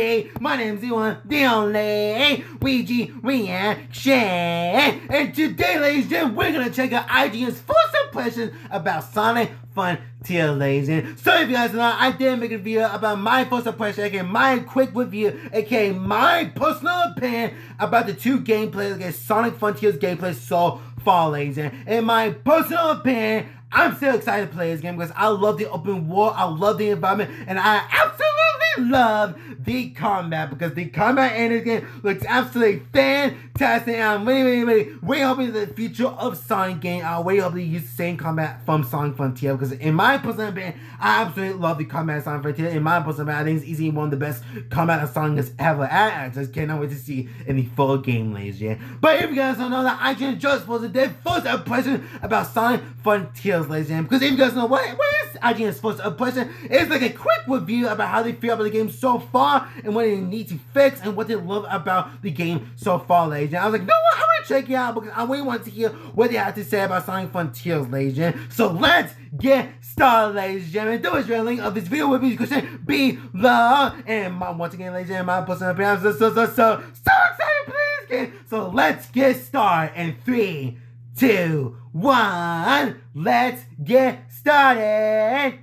day. My name's the one, the only Luigi Reaction. And today, ladies and gentlemen, we're gonna check out IGN's first impressions about Sonic Frontiers, ladies and gentlemen. So if you guys know, I did make a video about my first impression, aka my quick review, aka my personal opinion about the two gameplays, aka Sonic Frontiers gameplay so far, ladies and gentlemen. In my personal opinion, I'm still excited to play this game because I love the open world, I love the environment, and I absolutely love the combat because the combat in this game looks absolutely fantastic. And I'm really hoping that the future of Sonic game, I really hope they use the same combat from Sonic Frontier because in my personal opinion, I absolutely love the combat of Sonic Frontier. In my personal opinion, I think it's easily one of the best combat of Sonic has ever had. I just cannot wait to see in the full game, ladies and gentlemen. But if you guys don't know that IGN just posted their first impression about Sonic Frontiers, ladies and gentlemen, because if you guys know what is IGN's first impression, it's like a quick review about how they feel about the game so far and what they need to fix and what they love about the game so far, ladies and gentlemen. I was like, you know what, I'm gonna check it out because I really want to hear what they have to say about Sonic Frontiers, ladies and gentlemen. So let's get started, ladies and gentlemen. There is a link of this video with me description below. And once again, ladies and gentlemen, my personal opinion, I'm so excited to play this game. So let's get started in 3, 2, 1. Let's get started.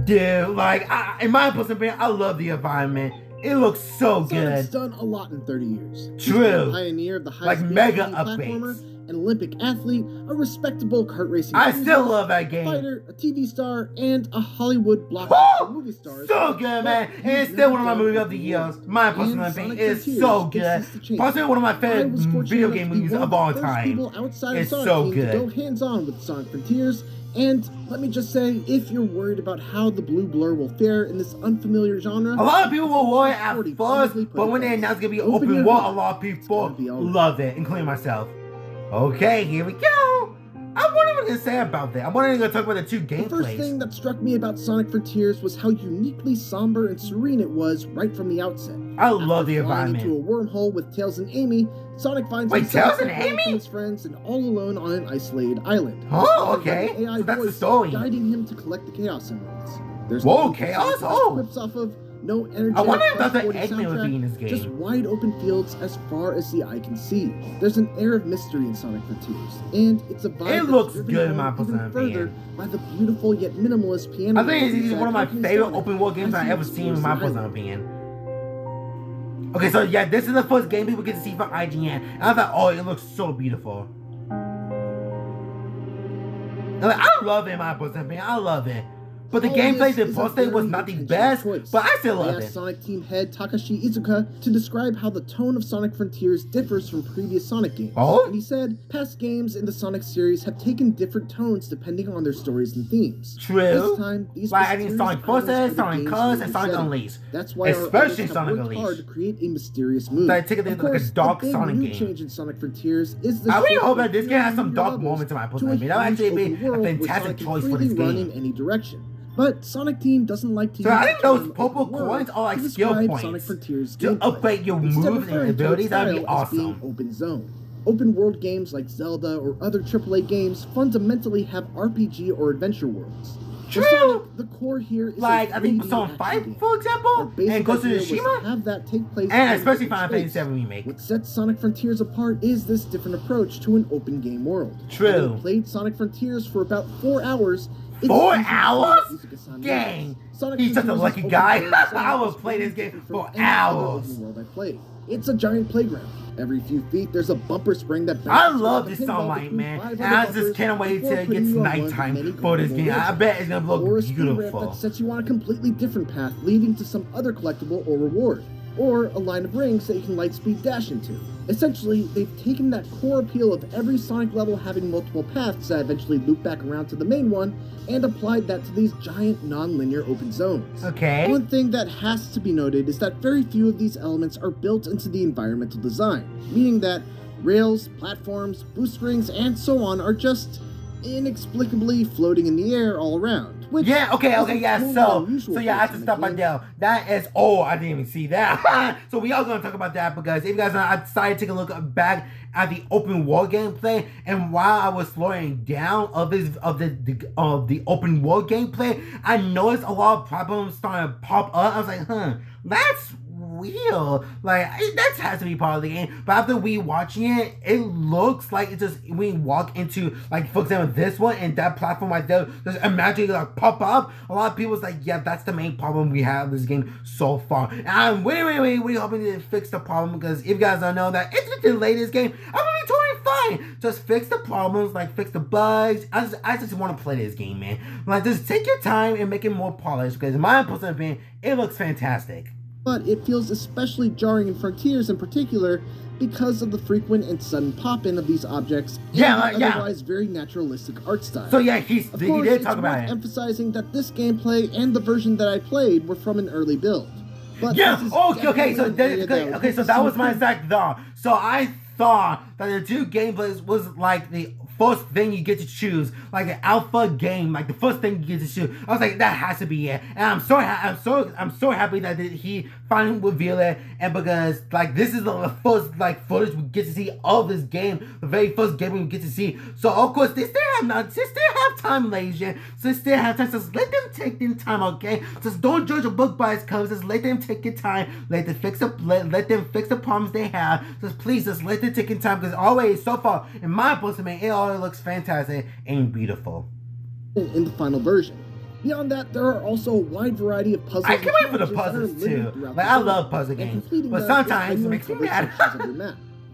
Dude, like, in my personal opinion, I love the environment. It looks so good. Sonic's done a lot in 30 years. True. He's a pioneer of the high like mega updates. An Olympic athlete, a respectable kart racing I still love that game. Fighter, a TV star, and a Hollywood blockbuster movie star. So good, man. And it's still one of my movies of the years. My personal opinion is so good. Possibly one of my favorite video game movies of all time. It's so good. Go hands-on with Sonic Frontiers. And let me just say, if you're worried about how the blue blur will fare in this unfamiliar genre, a lot of people will worry at first, but when they announce it's gonna be open world, a lot of people love it, including myself. Okay, here we go. I wonder what to say about that. I wanted to talk about the two gameplays. The first thing that struck me about Sonic Frontiers was how uniquely somber and serene it was right from the outset. I love the environment. Into a wormhole with Tails and Amy, Sonic finds himself from his friends and all alone on an isolated island. Oh, okay. AI so that's the voice story. Guiding him to collect the Chaos Emeralds. There's whoa, Chaos? Oh! Clips off of, no energy. I wonder if that's the Eggman would be in this game. Just wide open fields as far as the eye can see. There's an air of mystery in Sonic Frontiers, and it's a vibe. It looks good in my personal opinion. By the beautiful yet minimalist piano. I think it's one of my favorite open world games I've ever seen in my personal opinion. Okay, so yeah, this is the first gameplay we get to see from IGN. And I thought, oh, it looks so beautiful. And like, I love it in my personal opinion. I love it. But the gameplay they posted was not the best, but I still love it. Sonic team head Takashi Iizuka to describe how the tone of Sonic Frontiers differs from previous Sonic games. Oh? And he said, past games in the Sonic series have taken different tones depending on their stories and themes. True. This time, these like I think Sonic Forces, Sonic Colors, and Sonic Unleashed. That's why especially Sonic Unleashed. Hard to create a mysterious mood. So I take it like a dark Sonic game. Change in Sonic Frontiers is the I really hope that this game has some dark moments in my personal opinion. That would actually be a fantastic choice for this game. In any direction. But Sonic Team doesn't like to use I think those purple coins are like skill points to upgrade your moves and abilities. That'd be awesome. Open zone. Open world games like Zelda or other AAA games fundamentally have RPG or adventure worlds. True. Sonic, the core here is like I think Sonic 5, for example, and Ghost of Tsushima, have that take place and especially Final Fantasy VII Remake. What sets Sonic Frontiers apart is this different approach to an open game world. True. Having played Sonic Frontiers for about 4 hours. 4 hours? Dang! He's such a lucky guy. I will play this game for hours. It's a giant playground. Every few feet, there's a bumper spring that. I love this sunlight, man, and I just can't wait till it gets nighttime for this game. I bet it's gonna look beautiful. That sets you on a completely different path, leading to some other collectible or reward, or a line of rings that you can lightspeed dash into. Essentially, they've taken that core appeal of every Sonic level having multiple paths that eventually loop back around to the main one, and applied that to these giant non-linear open zones. Okay. One thing that has to be noted is that very few of these elements are built into the environmental design, meaning that rails, platforms, boost rings, and so on are just inexplicably floating in the air all around. Which yeah, okay, yeah, so yeah, I have to stop stop right there. That is, oh, I didn't even see that. So we are going to talk about that because if you guys know, I decided to take a look back at the open world gameplay, and while I was slowing down of the open world gameplay, I noticed a lot of problems starting to pop up. I was like, that's weird. Like, that has to be part of the game. But after we watching it, it looks like it just, we walk into, like, for example, this one and that platform right there, just imagine like pop up. A lot of people's like, yeah, that's the main problem we have in this game so far. And I'm really hoping to fix the problem, because if you guys don't know that it's the latest game, I'm gonna be totally fine. Just fix the problems, like fix the bugs. I just want to play this game, man. Like, just take your time and make it more polished, because in my personal opinion, it looks fantastic. But it feels especially jarring in Frontiers in particular because of the frequent and sudden pop-in of these objects and the otherwise very naturalistic art style. So yeah, he did talk about it. Emphasizing that this gameplay and the version that I played were from an early build. But yeah, okay, so that was my exact thought. So I thought that the two gameplays was like the first thing you get to choose, like an alpha game, like the first thing you get to choose. I was like, that has to be it, and I'm so happy that he finally revealed it, and because like this is the first like footage we get to see of this game, the very first game we get to see. So of course they still have time, ladies, so they still have time. Just let them take their time, okay? Just don't judge a book by its covers. Just let them take your time. Let them fix the problems they have. Just please, just let them take your time, because always so far in my personal, it always looks fantastic and beautiful in the final version. Beyond that, there are also a wide variety of puzzles. I can't wait for the puzzles too. Like, I love puzzle games, but sometimes it makes me mad.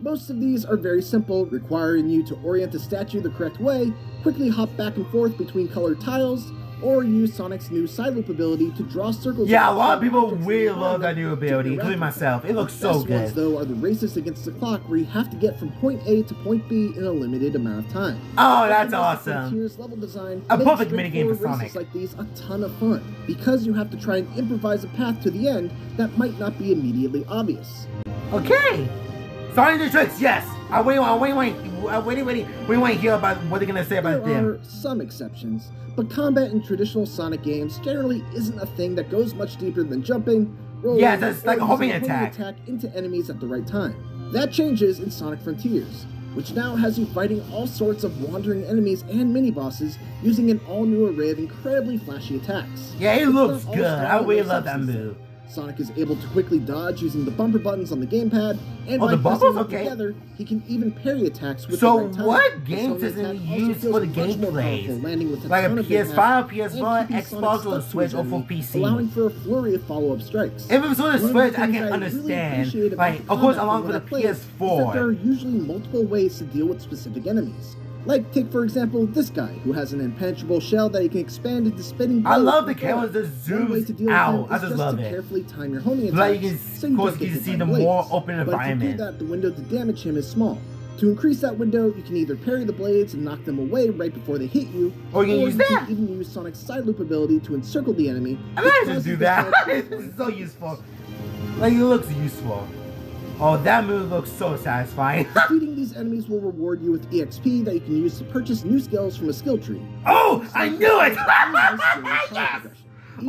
Most of these are very simple, requiring you to orient the statue the correct way, quickly hop back and forth between colored tiles, or use Sonic's new side loop ability to draw circles. Yeah, a lot of people really love that new ability, including myself. It looks so good. The best ones, though, are the races against the clock, where you have to get from point A to point B in a limited amount of time. Oh, that's awesome. Here's level design. A perfect minigame for Sonic. Races like these a ton of fun, because you have to try and improvise a path to the end that might not be immediately obvious. Okay. Sonic the Tricks, yes. We want to hear about what they're gonna say about them. There are some exceptions, but combat in traditional Sonic games generally isn't a thing that goes much deeper than jumping, rolling, it's like a homing attack into enemies at the right time. That changes in Sonic Frontiers, which now has you fighting all sorts of wandering enemies and mini-bosses using an all-new array of incredibly flashy attacks. Yeah, it looks good. I really love that move. Sonic is able to quickly dodge using the bumper buttons on the gamepad, and by pressing them together, he can even parry attacks with the right time. So what games does it use for the gameplay? Like a PS5, PS4, Xbox, or Switch, or for PC? Allowing for a flurry of follow-up strikes. If it was on the Switch, I can understand. Really like, of course, along with the PS4. There are usually multiple ways to deal with specific enemies. Like, take for example this guy, who has an impenetrable shell that he can expand into spinning blades. I love the camera that zooms out. I just love it. Carefully time your homing attacks, like, of course, you can see the more open environment. But to do that, the window to damage him is small. To increase that window, you can either parry the blades and knock them away right before they hit you, or you can even use Sonic's side loop ability to encircle the enemy. I might just do that. It's so useful. Like, it looks useful. Oh, that move looks so satisfying. Defeating these enemies will reward you with EXP that you can use to purchase new skills from a skill tree. Oh, I knew it! Yes!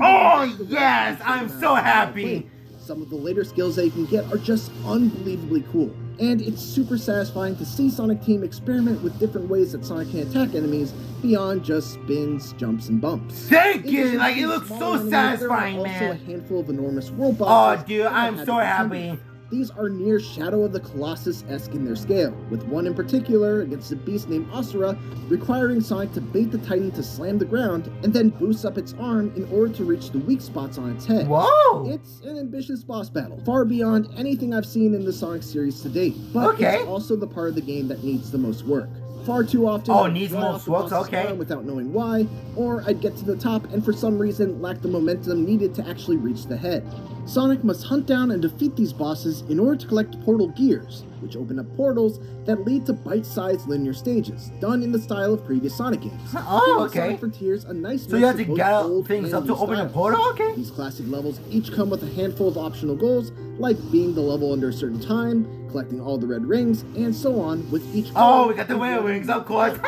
Oh, yes! I'm so happy! Some of the later skills that you can get are just unbelievably cool. And it's super satisfying to see Sonic Team experiment with different ways that Sonic can attack enemies beyond just spins, jumps, and bumps. Thank you! Like, it looks so satisfying, man. There are also a handful of enormous world bosses. Oh, dude, I'm so happy. These are near Shadow of the Colossus-esque in their scale, with one in particular against a beast named Asura, requiring Sonic to bait the Titan to slam the ground, and then boost up its arm in order to reach the weak spots on its head. Whoa! It's an ambitious boss battle, far beyond anything I've seen in the Sonic series to date, but it's also the part of the game that needs the most work. Far too often, it needs more work, without knowing why, or I'd get to the top and for some reason lack the momentum needed to actually reach the head. Sonic must hunt down and defeat these bosses in order to collect portal gears, which open up portals that lead to bite-sized linear stages, done in the style of previous Sonic games. Oh, okay. Sonic Frontiers, a nice so you have to get things up to open a portal? Okay. These classic levels each come with a handful of optional goals, like beating the level under a certain time, collecting all the red rings, and so on, with each... Oh, we got the red rings, of course!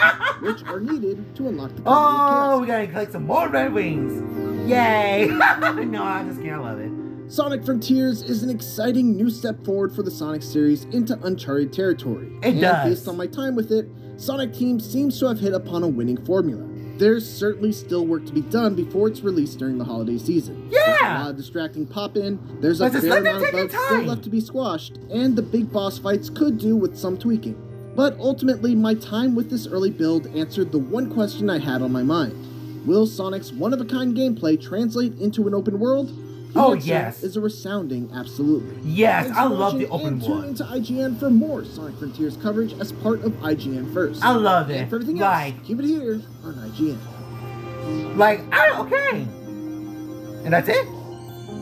which are needed to unlock the Oh, we gotta collect some more red wings. Yay! No, I just can't love it. Sonic Frontiers is an exciting new step forward for the Sonic series into uncharted territory. It does. Based on my time with it, Sonic Team seems to have hit upon a winning formula. There's certainly still work to be done before it's released during the holiday season. Yeah! There's a lot of distracting pop-in, there's a fair amount of bugs still left to be squashed, and the big boss fights could do with some tweaking. But ultimately, my time with this early build answered the one question I had on my mind. Will Sonic's one-of-a-kind gameplay translate into an open world? Oh, yes. Is a resounding absolutely. Yes, Thanks I for love the watching, open and world. tune into IGN for more Sonic Frontiers coverage as part of IGN First. I love it. And for everything else, keep it here on IGN. Okay. And that's it.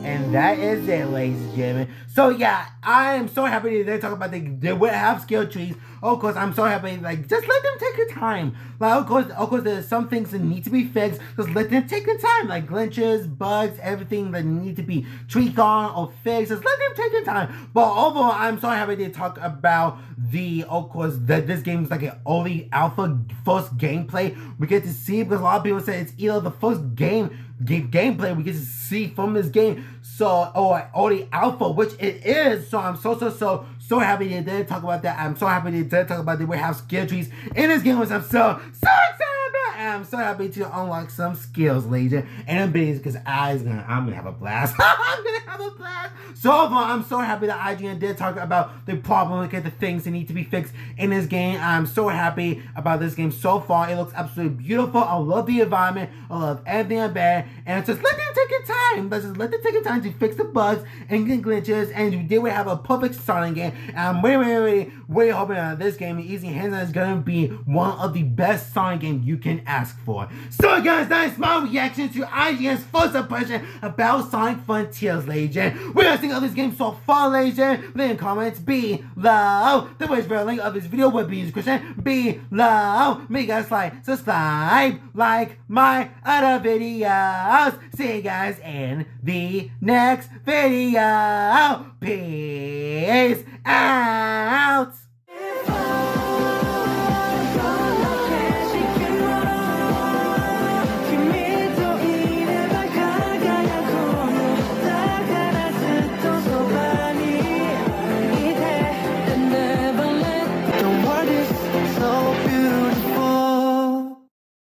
And that is it, ladies and gentlemen. So yeah, I am so happy that they talk about they would have skill trees. Of course, I'm so happy. Like, just let them take their time. Like, of course, there's some things that need to be fixed. Just let them take their time. Like glitches, bugs, everything that need to be tweaked on or fixed. Just let them take their time. But overall, I'm so happy they talk about that this game is like an early alpha first gameplay we get to see, because a lot of people say it's either the first gameplay we get to see from this game, or the alpha, which it is. So I'm so happy they did talk about that. I'm so happy they did talk about they would have skill trees in this game, which I'm so excited about. And I'm so happy to unlock some skills later and abilities, because I'm gonna have a blast. I'm gonna have a blast. So far, I'm so happy that IGN did talk about the problem, look at the things that need to be fixed in this game. I'm so happy about this game so far. It looks absolutely beautiful. I love the environment. I love everything about it. And just let them take your time. Let's just let them take your time to fix the bugs and get glitches, and they will have a perfect Sonic game. And I'm really hoping that this game, Easy Hands On, is gonna be one of the best Sonic games you can ask for. So guys, that is my reaction to IGN's first impression about Sonic Frontiers, ladies and gentlemen. We're gonna think of this game so far, ladies and gentlemen. Leave in comments below. The link of this video will be in the description below. Make guys like, subscribe, like my other videos. See you guys in the next video. Peace out.